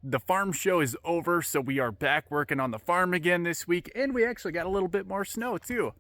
The farm show is over, so we are back working on the farm again this week, and we actually got a little bit more snow too.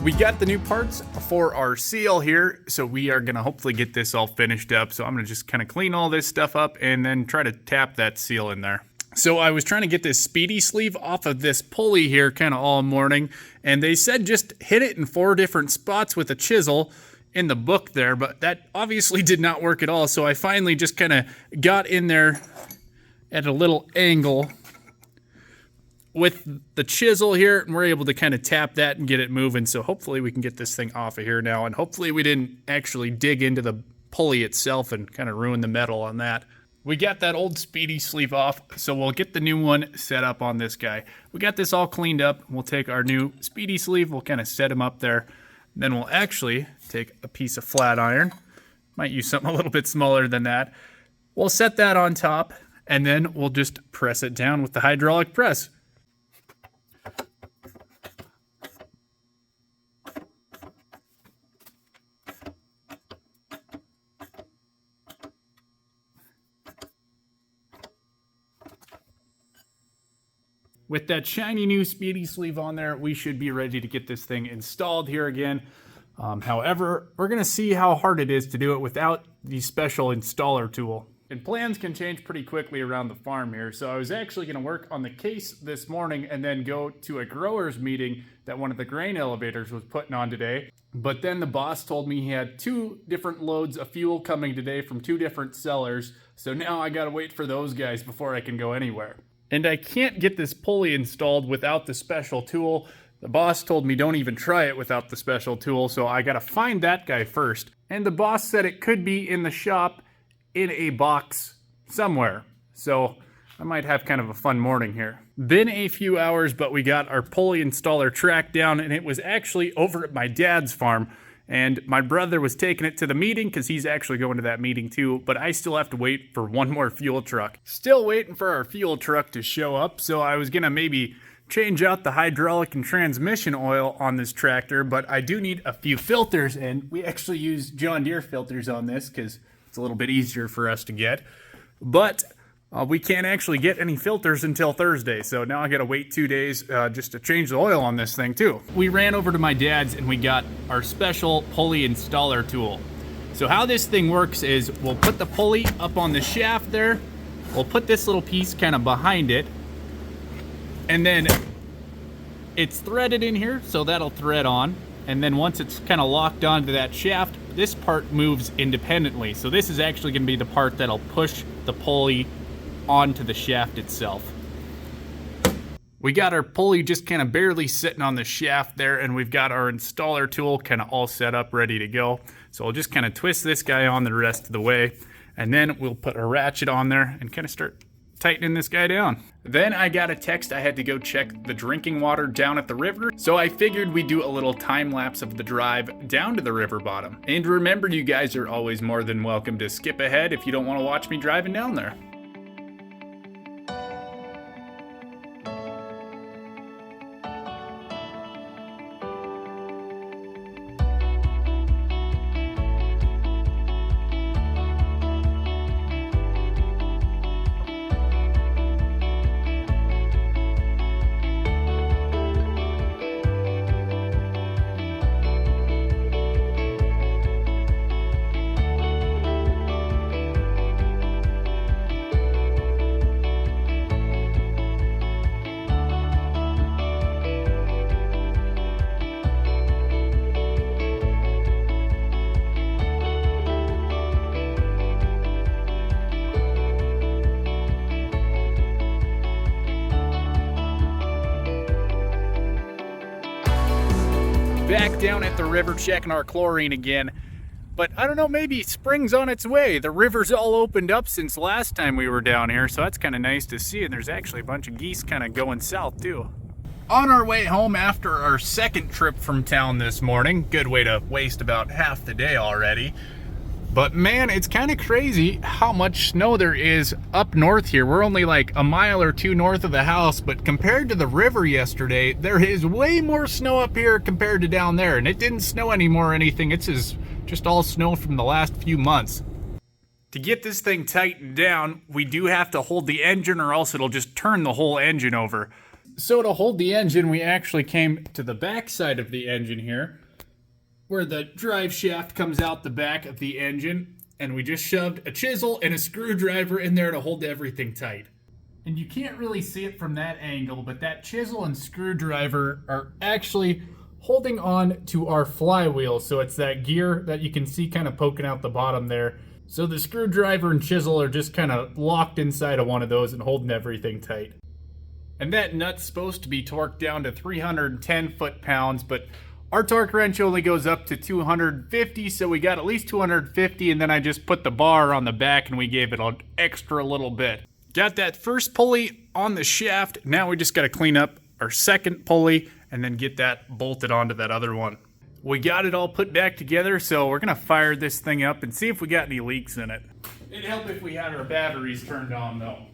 We got the new parts for our seal here, so we are gonna hopefully get this all finished up. So I'm gonna just kind of clean all this stuff up and then try to tap that seal in there. So I was trying to get this speedy sleeve off of this pulley here kind of all morning, and they said just hit it in 4 different spots with a chisel in the book there, but that obviously did not work at all. So I finally just kind of got in there at a little angle with the chisel here, and we're able to kind of tap that and get it moving. So hopefully we can get this thing off of here now, and hopefully we didn't actually dig into the pulley itself and kind of ruin the metal on that. We got that old speedy sleeve off, so we'll get the new one set up on this guy. We got this all cleaned up. We'll take our new speedy sleeve, we'll kind of set him up there. Then we'll actually take a piece of flat iron. Might use something a little bit smaller than that. We'll set that on top, and then we'll just press it down with the hydraulic press. With that shiny new speedy sleeve on there, we should be ready to get this thing installed here again. However, we're gonna see how hard it is to do it without the special installer tool. And plans can change pretty quickly around the farm here, so I was actually gonna work on the case this morning and then go to a growers meeting that one of the grain elevators was putting on today. But then the boss told me he had 2 different loads of fuel coming today from 2 different sellers, so now I gotta wait for those guys before I can go anywhere. And I can't get this pulley installed without the special tool. The boss told me don't even try it without the special tool, so I gotta find that guy first. And the boss said it could be in the shop in a box somewhere. So I might have kind of a fun morning here. Been a few hours, but we got our pulley installer tracked down, and it was actually over at my dad's farm. And my brother was taking it to the meeting because he's actually going to that meeting too, but I still have to wait for one more fuel truck. Still waiting for our fuel truck to show up, so I was gonna maybe change out the hydraulic and transmission oil on this tractor, but I do need a few filters, and we actually use John Deere filters on this because it's a little bit easier for us to get. But we can't actually get any filters until Thursday, so now I gotta wait 2 days just to change the oil on this thing too. We ran over to my dad's and we got our special pulley installer tool. So how this thing works is we'll put the pulley up on the shaft there, we'll put this little piece kind of behind it, and then it's threaded in here, so that'll thread on, and then once it's kind of locked onto that shaft, this part moves independently. So this is actually gonna be the part that'll push the pulley onto the shaft itself. We got our pulley just kind of barely sitting on the shaft there, and we've got our installer tool kind of all set up ready to go. So we'll just kind of twist this guy on the rest of the way, and then we'll put a ratchet on there and kind of start tightening this guy down. Then I got a text I had to go check the drinking water down at the river, so I figured we'd do a little time lapse of the drive down to the river bottom. And remember, you guys are always more than welcome to skip ahead if you don't want to watch me driving down there. Back down at the river checking our chlorine again. But I don't know, maybe spring's on its way. The river's all opened up since last time we were down here, so that's kind of nice to see. And there's actually a bunch of geese kind of going south too. On our way home after our second trip from town this morning. Good way to waste about half the day already. But man, it's kind of crazy how much snow there is up north here. We're only like a mile or two north of the house, but compared to the river yesterday, there is way more snow up here compared to down there. And it didn't snow anymore or anything. It's just all snow from the last few months. To get this thing tightened down, we do have to hold the engine or else it'll just turn the whole engine over. So to hold the engine, we actually came to the back side of the engine here, where the drive shaft comes out the back of the engine, and we just shoved a chisel and a screwdriver in there to hold everything tight. And you can't really see it from that angle, but that chisel and screwdriver are actually holding on to our flywheel. So it's that gear that you can see kind of poking out the bottom there. So the screwdriver and chisel are just kind of locked inside of one of those and holding everything tight. And that nut's supposed to be torqued down to 310 foot-pounds, but our torque wrench only goes up to 250, so we got at least 250, and then I just put the bar on the back and we gave it an extra little bit. Got that first pulley on the shaft. Now we just got to clean up our second pulley and then get that bolted onto that other one. We got it all put back together, so we're going to fire this thing up and see if we got any leaks in it. It'd help if we had our batteries turned on, though.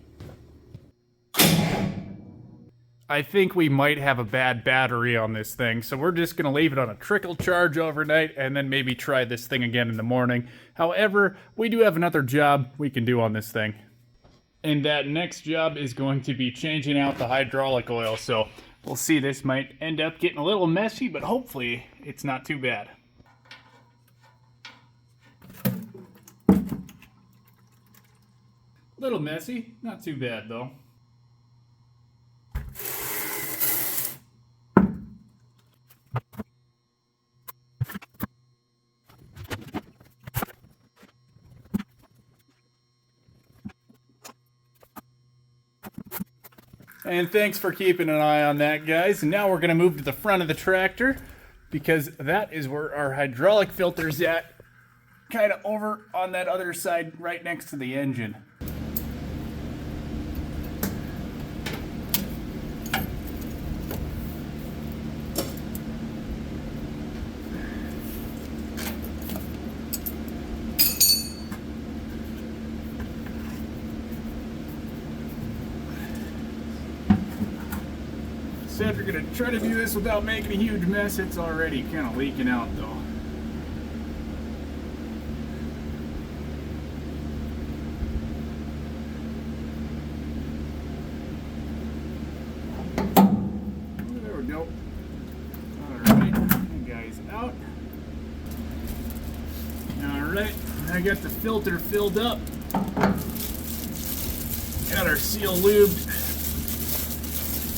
I think we might have a bad battery on this thing, so we're just going to leave it on a trickle charge overnight and then maybe try this thing again in the morning. However, we do have another job we can do on this thing. And that next job is going to be changing out the hydraulic oil, so we'll see. This might end up getting a little messy, but hopefully it's not too bad. A little messy, not too bad though. And thanks for keeping an eye on that, guys. And now we're going to move to the front of the tractor because that is where our hydraulic filter's at. Kind of over on that other side right next to the engine. Said we're gonna try to do this without making a huge mess. It's already kind of leaking out though. There we go. Alright, that guy's out. Alright, I got the filter filled up. Got our seal lubed.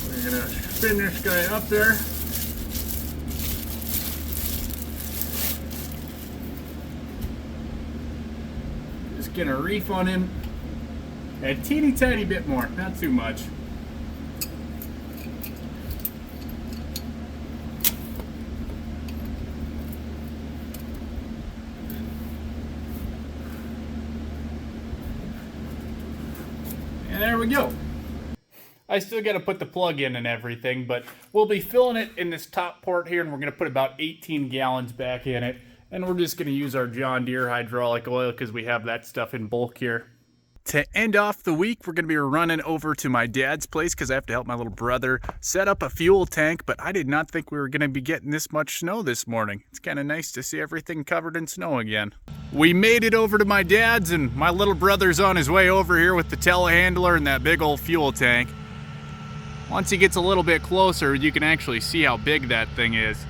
We're gonna spin this guy up there. Just gonna reef on him a teeny tiny bit more, not too much. And there we go. I still got to put the plug in and everything, but we'll be filling it in this top port here, and we're going to put about 18 gallons back in it. And we're just going to use our John Deere hydraulic oil because we have that stuff in bulk here. To end off the week, we're going to be running over to my dad's place because I have to help my little brother set up a fuel tank, but I did not think we were going to be getting this much snow this morning. It's kind of nice to see everything covered in snow again. We made it over to my dad's, and my little brother's on his way over here with the telehandler and that big old fuel tank. Once he gets a little bit closer, you can actually see how big that thing is.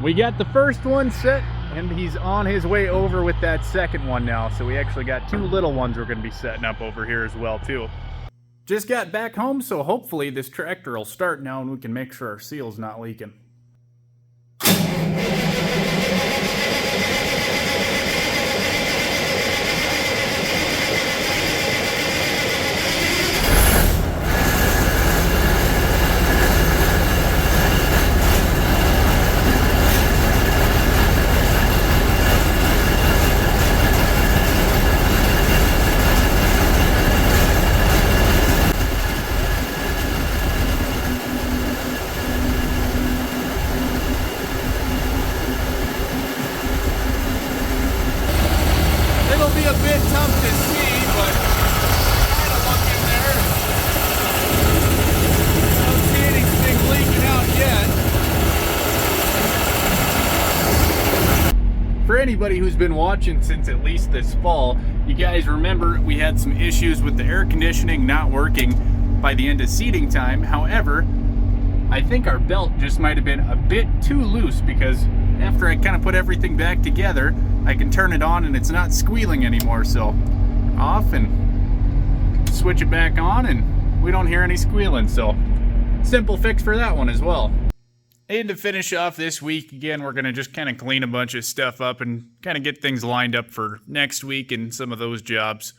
We got the first one set, and he's on his way over with that second one now. So we actually got two little ones we're going to be setting up over here as well too. Just got back home, so hopefully this tractor will start now and we can make sure our seal's not leaking. anybody who's been watching since at least this fall, you guys remember we had some issues with the air conditioning not working by the end of seeding time. However, I think our belt just might have been a bit too loose, because after I kind of put everything back together, I can turn it on and it's not squealing anymore. So off and switch it back on and we don't hear any squealing. So simple fix for that one as well. And to finish off this week, again, we're going to just kind of clean a bunch of stuff up and kind of get things lined up for next week and some of those jobs.